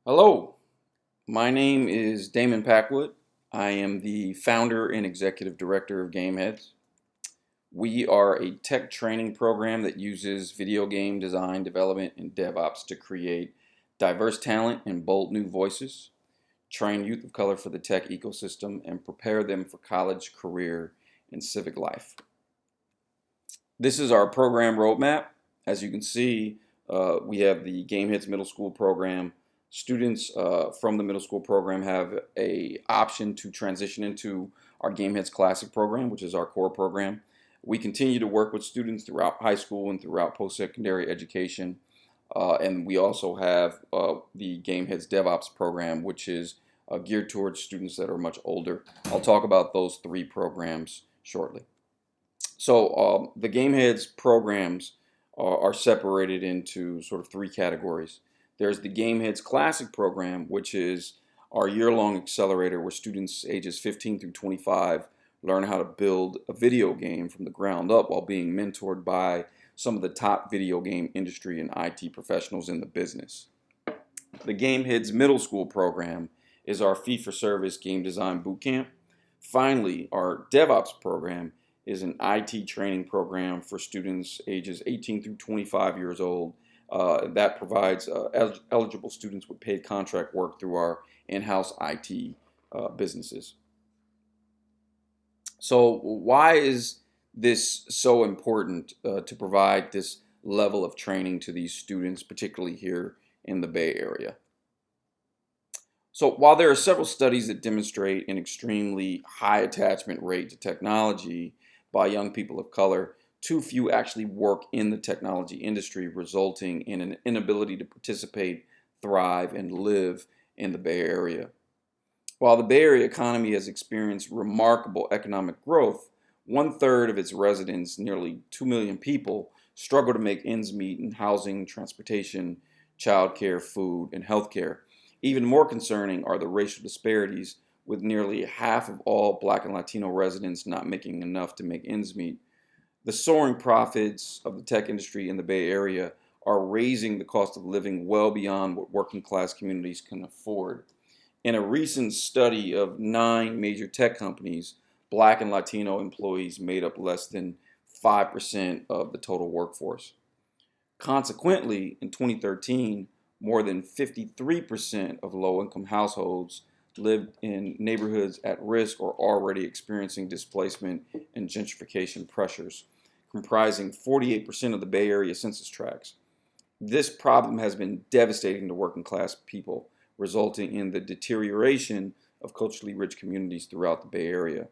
Hello, my name is Damon Packwood. I am the founder and executive director of Gameheads. We are a tech training program that uses video game design, development, and DevOps to create diverse talent and bold new voices, train youth of color for the tech ecosystem, and prepare them for college, career, and civic life. This is our program roadmap. As you can see, we have the Gameheads Middle School program. Students from the middle school program have a option to transition into our Gameheads Classic program, which is our core program. We continue to work with students throughout high school and throughout post-secondary education. And we also have the Gameheads DevOps program, which is geared towards students that are much older. I'll talk about those three programs shortly. So the Gameheads programs are separated into sort of three categories. There's the Gameheads Classic program, which is our year-long accelerator where students ages 15 through 25 learn how to build a video game from the ground up while being mentored by some of the top video game industry and IT professionals in the business. The Gameheads Middle School program is our fee-for-service game design bootcamp. Finally, our DevOps program is an IT training program for students ages 18 through 25 years old that provides eligible students with paid contract work through our in-house IT businesses. So why is this so important to provide this level of training to these students, particularly here in the Bay Area? So while there are several studies that demonstrate an extremely high attachment rate to technology by young people of color, too few actually work in the technology industry, resulting in an inability to participate, thrive, and live in the Bay Area. While the Bay Area economy has experienced remarkable economic growth, 1/3 of its residents, nearly 2 million people, struggle to make ends meet in housing, transportation, childcare, food, and healthcare. Even more concerning are the racial disparities, with nearly half of all Black and Latino residents not making enough to make ends meet. The soaring profits of the tech industry in the Bay Area are raising the cost of living well beyond what working class communities can afford. In a recent study of 9 major tech companies, Black and Latino employees made up less than 5% of the total workforce. Consequently, in 2013, more than 53% of low-income households lived in neighborhoods at risk or already experiencing displacement and gentrification pressures, comprising 48% of the Bay Area census tracts. This problem has been devastating to working class people, resulting in the deterioration of culturally rich communities throughout the Bay Area.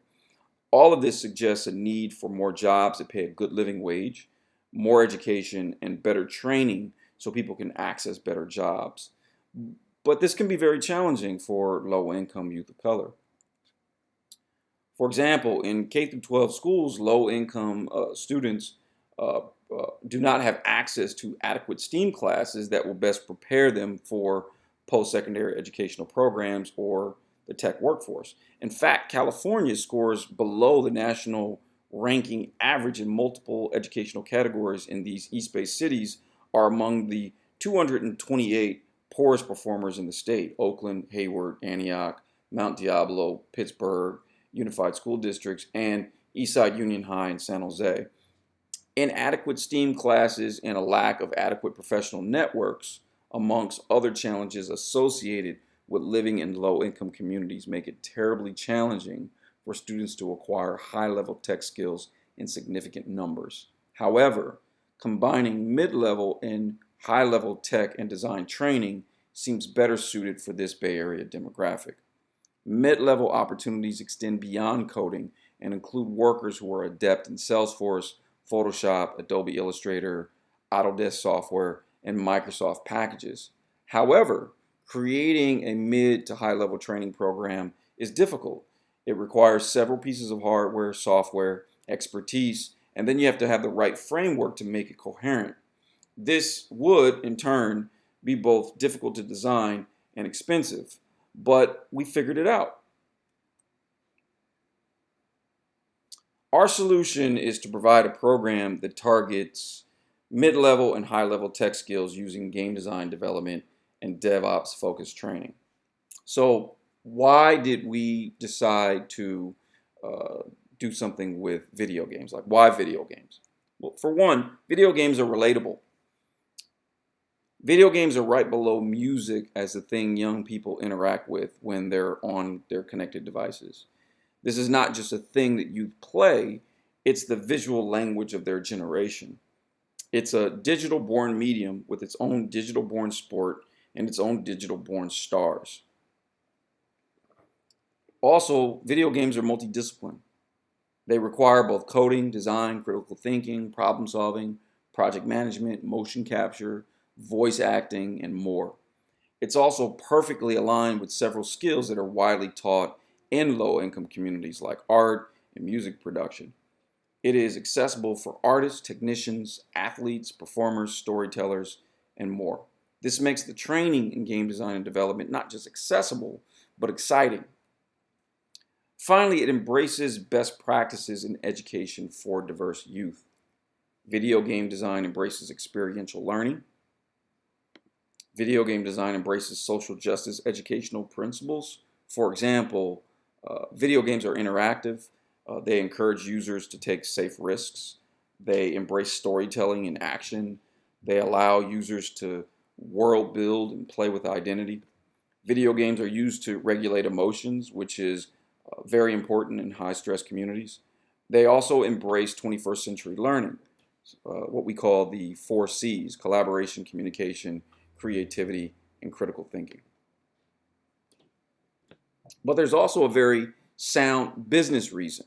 All of this suggests a need for more jobs that pay a good living wage, more education, and better training so people can access better jobs. But this can be very challenging for low-income youth of color. For example, in K through 12 schools, low-income students do not have access to adequate STEAM classes that will best prepare them for post-secondary educational programs or the tech workforce. In fact, California scores below the national ranking average in multiple educational categories in these East-based cities are among the 228 poorest performers in the state: Oakland, Hayward, Antioch, Mount Diablo, Pittsburgh, Unified School Districts, and Eastside Union High in San Jose. Inadequate STEAM classes and a lack of adequate professional networks, amongst other challenges associated with living in low-income communities, make it terribly challenging for students to acquire high-level tech skills in significant numbers. However, combining mid-level and high-level tech and design training seems better suited for this Bay Area demographic. Mid-level opportunities extend beyond coding and include workers who are adept in Salesforce, Photoshop, Adobe Illustrator, Autodesk software, and Microsoft packages. However, creating a mid to high level training program is difficult. It requires several pieces of hardware, software, expertise, and then you have to have the right framework to make it coherent. This would, in turn, be both difficult to design and expensive, but we figured it out. Our solution is to provide a program that targets mid-level and high-level tech skills using game design development and DevOps focused training. So why did we decide to uh, do something with video games? Like, why video games? Well, for one, video games are relatable. Video games are right below music as the thing young people interact with when they're on their connected devices. This is not just a thing that you play, it's the visual language of their generation. It's a digital born medium with its own digital born sport and its own digital born stars. Also, video games are multidisciplined. They require both coding, design, critical thinking, problem solving, project management, motion capture, voice acting, and more. It's also perfectly aligned with several skills that are widely taught in low income communities like art and music production. It is accessible for artists, technicians, athletes, performers, storytellers, and more. This makes the training in game design and development not just accessible, but exciting. Finally, it embraces best practices in education for diverse youth. Video game design embraces experiential learning. Video game design embraces social justice educational principles. For example, video games are interactive. They encourage users to take safe risks. They embrace storytelling and action. They allow users to world build and play with identity. Video games are used to regulate emotions, which is very important in high stress communities. They also embrace 21st century learning, what we call the 4 C's: collaboration, communication, creativity, and critical thinking. But there's also a very sound business reason.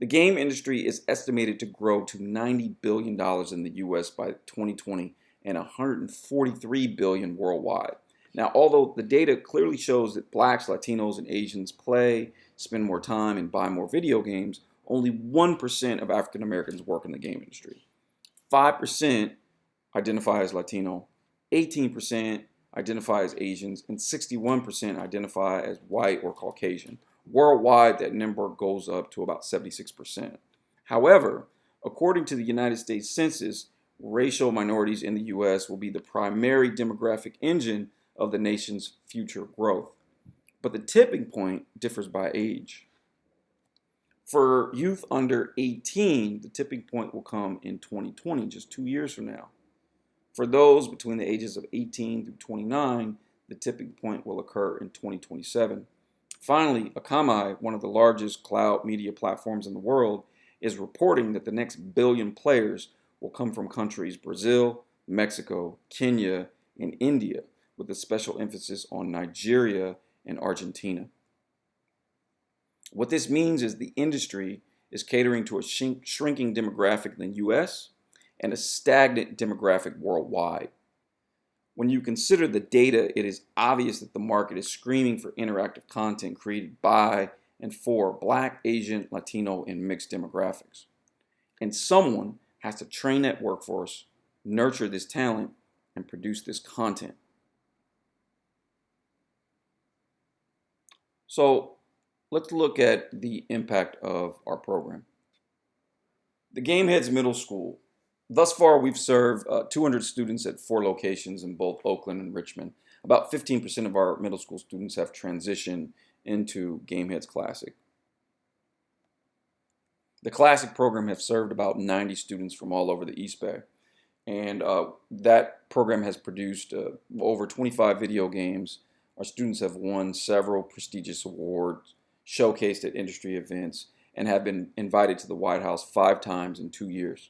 The game industry is estimated to grow to $90 billion in the US by 2020 and $143 billion worldwide. Now, although the data clearly shows that blacks, Latinos, and Asians play, spend more time, and buy more video games, only 1% of African Americans work in the game industry. 5% identify as Latino, 18% identify as Asians, and 61% identify as white or Caucasian. Worldwide, that number goes up to about 76%. However, according to the United States Census, racial minorities in the U.S. will be the primary demographic engine of the nation's future growth. But the tipping point differs by age. For youth under 18, the tipping point will come in 2020, just 2 years from now. For those between the ages of 18 through 29, the tipping point will occur in 2027. Finally, Akamai, one of the largest cloud media platforms in the world, is reporting that the next billion players will come from countries Brazil, Mexico, Kenya, and India, with a special emphasis on Nigeria and Argentina. What this means is the industry is catering to a shrinking demographic in the US and a stagnant demographic worldwide. When you consider the data, it is obvious that the market is screaming for interactive content created by and for Black, Asian, Latino, and mixed demographics. And someone has to train that workforce, nurture this talent, and produce this content. So let's look at the impact of our program. The Gameheads Middle School. Thus far, we've served 200 students at 4 locations in both Oakland and Richmond. About 15% of our middle school students have transitioned into Gameheads Classic. The Classic program has served about 90 students from all over the East Bay. And that program has produced over 25 video games. Our students have won several prestigious awards, showcased at industry events, and have been invited to the White House 5 times in 2 years.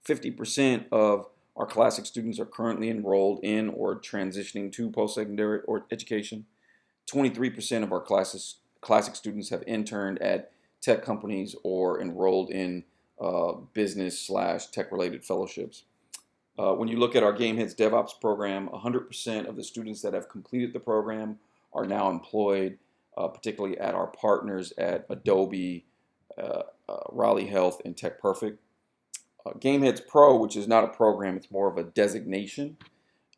50% of our Classic students are currently enrolled in or transitioning to post-secondary or education. 23% of our Classic students have interned at tech companies or enrolled in business/tech-related fellowships. When you look at our Gameheads DevOps program, 100% of the students that have completed the program are now employed, particularly at our partners at Adobe, Raleigh Health, and TechPerfect. Gameheads Pro, which is not a program, it's more of a designation.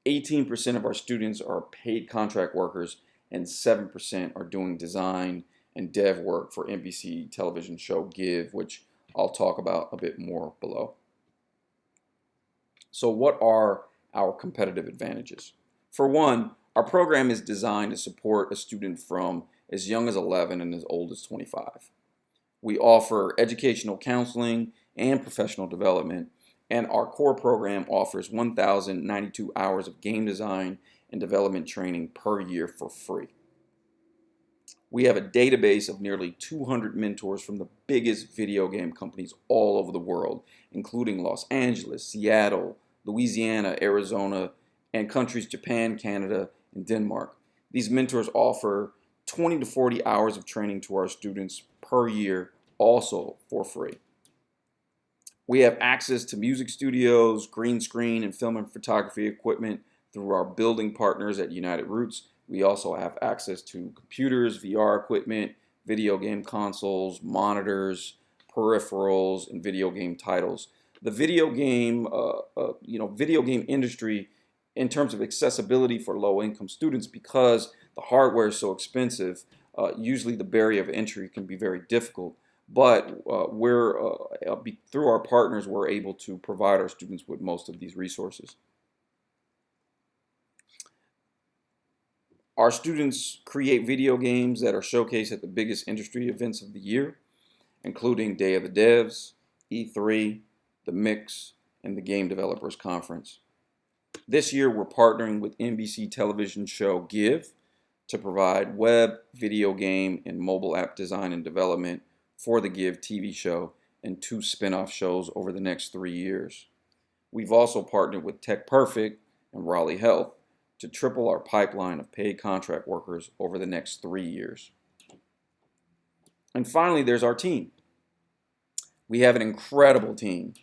18% of our students are paid contract workers, and 7% are doing design and dev work for NBC television show Give, which I'll talk about a bit more below. So what are our competitive advantages? For one, our program is designed to support a student from as young as 11 and as old as 25. We offer educational counseling and professional development, and our core program offers 1,092 hours of game design and development training per year for free. We have a database of nearly 200 mentors from the biggest video game companies all over the world, including Los Angeles, Seattle, Louisiana, Arizona, and countries Japan, Canada, and Denmark. These mentors offer 20 to 40 hours of training to our students per year, also for free. We have access to music studios, green screen, and film and photography equipment through our building partners at United Roots. We also have access to computers, VR equipment, video game consoles, monitors, peripherals, and video game titles. The video game industry, in terms of accessibility for low-income students, because the hardware is so expensive, usually the barrier of entry can be very difficult. But through our partners, we're able to provide our students with most of these resources. Our students create video games that are showcased at the biggest industry events of the year, including Day of the Devs, E3, the Mix, and the Game Developers Conference. This year, we're partnering with NBC television show Give to provide web, video game, and mobile app design and development for the Give TV show and 2 spin-off shows over the next 3 years. We've also partnered with TechPerfect and Raleigh Health to triple our pipeline of paid contract workers over the next 3 years. And finally, there's our team. We have an incredible team.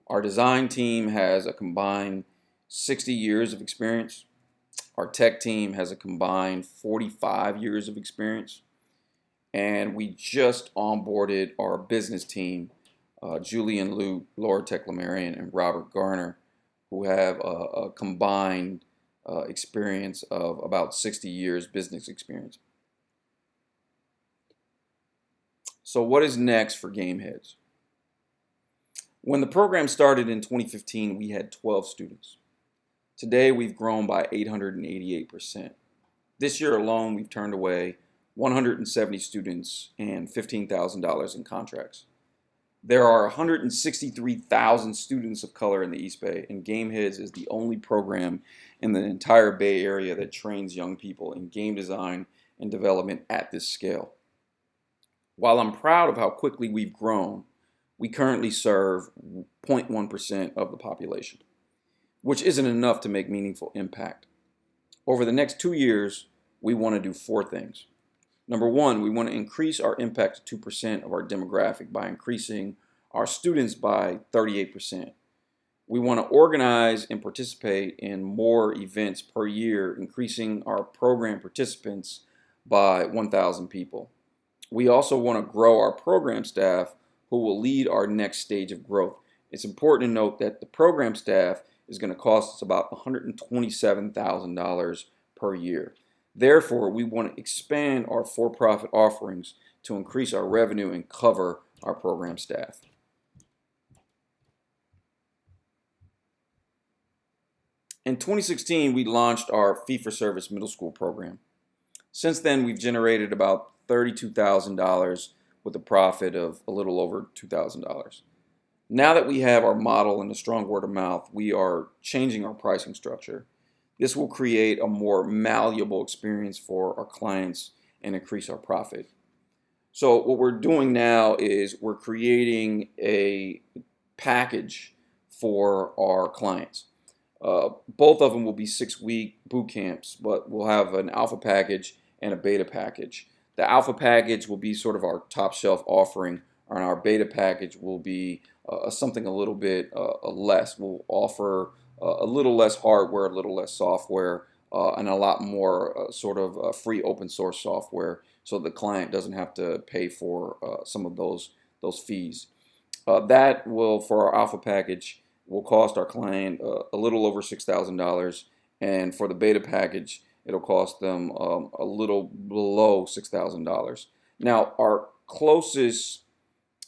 Our design team has a combined 60 years of experience. Our tech team has a combined 45 years of experience. And we just onboarded our business team, Julian Lute, Laura Teclamarian, and Robert Garner, who have a combined experience of about 60 years business experience. So what is next for Gameheads? When the program started in 2015, we had 12 students. Today, we've grown by 888%. This year alone, we've turned away 170 students and $15,000 in contracts. There are 163,000 students of color in the East Bay, and Gameheads is the only program in the entire Bay Area that trains young people in game design and development at this scale. While I'm proud of how quickly we've grown, we currently serve 0.1% of the population, which isn't enough to make meaningful impact. Over the next 2 years, we want to do 4 things. Number one, we want to increase our impact to 2% of our demographic by increasing our students by 38%. We want to organize and participate in more events per year, increasing our program participants by 1,000 people. We also want to grow our program staff who will lead our next stage of growth. It's important to note that the program staff is going to cost us about $127,000 per year. Therefore, we want to expand our for-profit offerings to increase our revenue and cover our program staff. In 2016, we launched our fee-for-service middle school program. Since then, we've generated about $32,000 with a profit of a little over $2,000. Now that we have our model and a strong word of mouth, we are changing our pricing structure. This will create a more malleable experience for our clients and increase our profit. So what we're doing now is we're creating a package for our clients. Both of them will be 6-week boot camps, but we'll have an alpha package and a beta package. The alpha package will be sort of our top shelf offering, and our beta package will be something a little bit less. We'll offer a little less hardware, a little less software, and a lot more free open source software, so the client doesn't have to pay for some of those fees. That will, for our alpha package, will cost our client a little over $6,000, and for the beta package, it'll cost them a little below $6,000. Now, our closest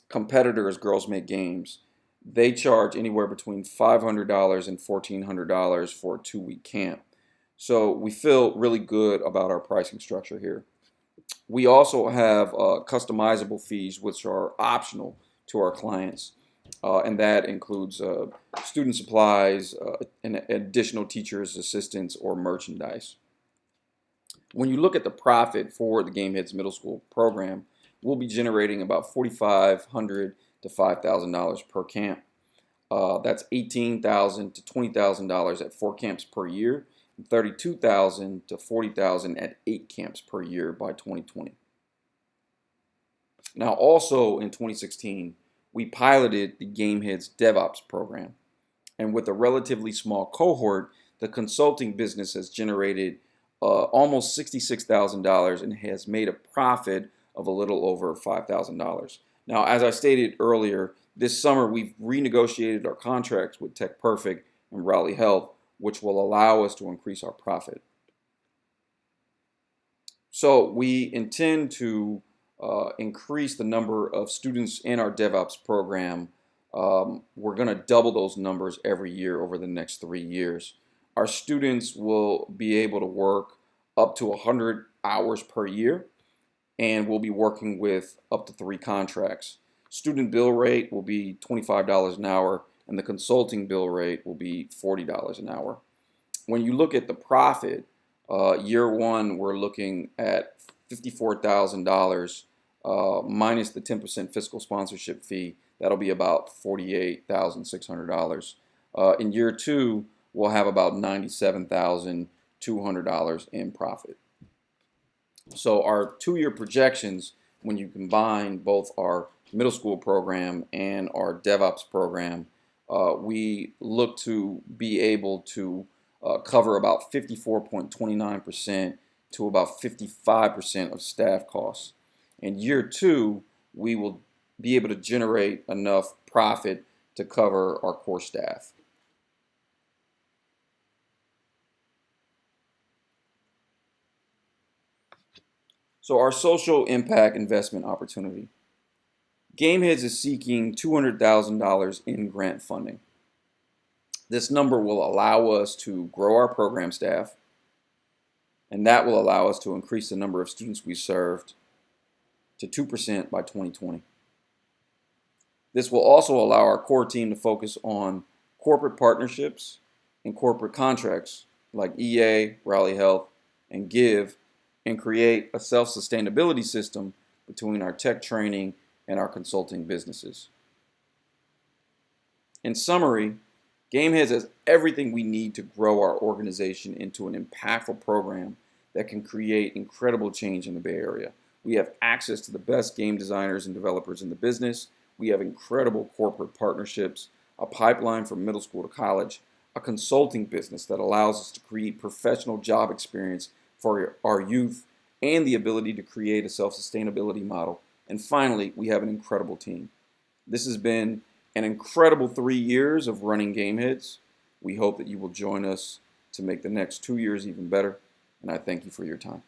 competitor is Girls Make Games. They charge anywhere between $500 and $1,400 for a 2-week camp. So we feel really good about our pricing structure here. We also have customizable fees, which are optional to our clients. And that includes student supplies, and additional teachers, assistants, or merchandise. When you look at the profit for the Gameheads Middle School program, we'll be generating about $4,500 to $5,000 per camp. That's $18,000 to $20,000 at 4 camps per year, and $32,000 to $40,000 at 8 camps per year by 2020. Now, also in 2016, we piloted the Gameheads DevOps program. And with a relatively small cohort, the consulting business has generated almost $66,000 and has made a profit of a little over $5,000. Now, as I stated earlier, this summer we've renegotiated our contracts with TechPerfect and Raleigh Health, which will allow us to increase our profit. So we intend to increase the number of students in our DevOps program. We're going to double those numbers every year over the next 3 years. Our students will be able to work up to 100 hours per year, and we'll be working with up to 3 contracts. Student bill rate will be $25 an hour, and the consulting bill rate will be $40 an hour. When you look at the profit, year one, we're looking at $54,000 minus the 10% fiscal sponsorship fee. That'll be about $48,600. In year two, we'll have about $97,200 in profit. So our 2-year projections, when you combine both our middle school program and our DevOps program, we look to be able to cover about 54.29% to about 55% of staff costs. In year two, we will be able to generate enough profit to cover our core staff. So our social impact investment opportunity. Gameheads is seeking $200,000 in grant funding. This number will allow us to grow our program staff, and that will allow us to increase the number of students we served to 2% by 2020. This will also allow our core team to focus on corporate partnerships and corporate contracts like EA, Raleigh Health, and Give, and create a self-sustainability system between our tech training and our consulting businesses. In summary, Gameheads has everything we need to grow our organization into an impactful program that can create incredible change in the Bay Area. We have access to the best game designers and developers in the business. We have incredible corporate partnerships, a pipeline from middle school to college, a consulting business that allows us to create professional job experience for our youth, and the ability to create a self-sustainability model. And finally, we have an incredible team. This has been an incredible 3 years of running Gameheads. We hope that you will join us to make the next 2 years even better, and I thank you for your time.